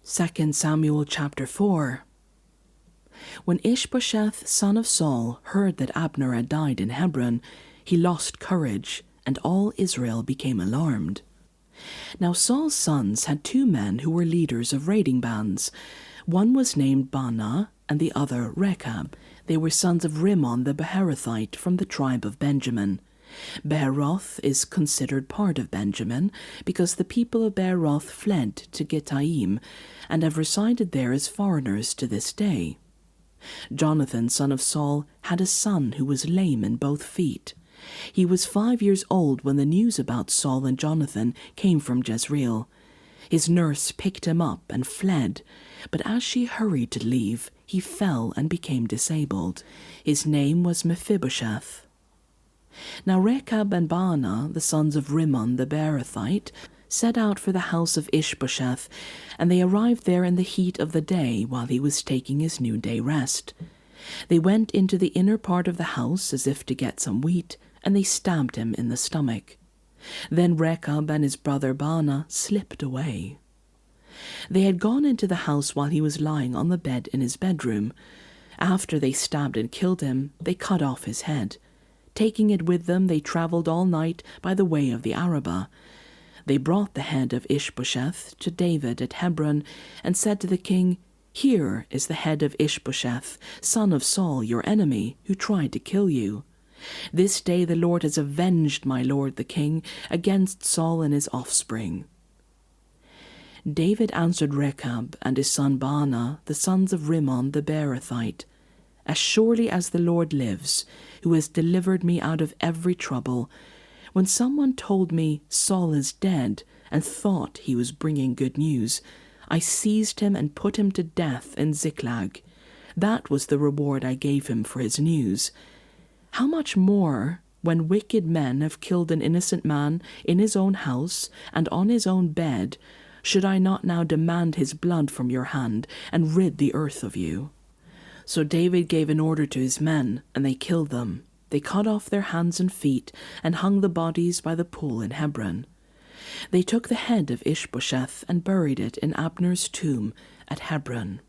2 Samuel chapter 4. When Ishbosheth, son of Saul, heard that Abner had died in Hebron, he lost courage, and all Israel became alarmed. Now Saul's sons had 2 men who were leaders of raiding bands. One was named Baanah, and the other Rechab. They were sons of Rimmon the Beerothite from the tribe of Benjamin. Beeroth is considered part of Benjamin, because the people of Beeroth fled to Gittaim, and have resided there as foreigners to this day. Jonathan, son of Saul, had a son who was lame in both feet. He was 5 years old when the news about Saul and Jonathan came from Jezreel. His nurse picked him up and fled, but as she hurried to leave, he fell and became disabled. His name was Mephibosheth. Now Rechab and Baanah, the sons of Rimmon the Beerothite, set out for the house of Ishbosheth, and they arrived there in the heat of the day while he was taking his noonday rest. They went into the inner part of the house as if to get some wheat, and they stabbed him in the stomach. Then Rechab and his brother Baanah slipped away. They had gone into the house while he was lying on the bed in his bedroom. After they stabbed and killed him, they cut off his head. Taking it with them, they travelled all night by the way of the Arabah. They brought the head of Ishbosheth to David at Hebron, and said to the king, "Here is the head of Ishbosheth, son of Saul, your enemy, who tried to kill you. This day the Lord has avenged my lord the king against Saul and his offspring." David answered Rechab and his son Baanah, the sons of Rimmon the Beerothite, "As surely as the Lord lives, who has delivered me out of every trouble, when someone told me Saul is dead and thought he was bringing good news, I seized him and put him to death in Ziklag. That was the reward I gave him for his news. How much more, when wicked men have killed an innocent man in his own house and on his own bed, should I not now demand his blood from your hand and rid the earth of you?" So David gave an order to his men, and they killed them. They cut off their hands and feet, and hung the bodies by the pool in Hebron. They took the head of Ishbosheth and buried it in Abner's tomb at Hebron.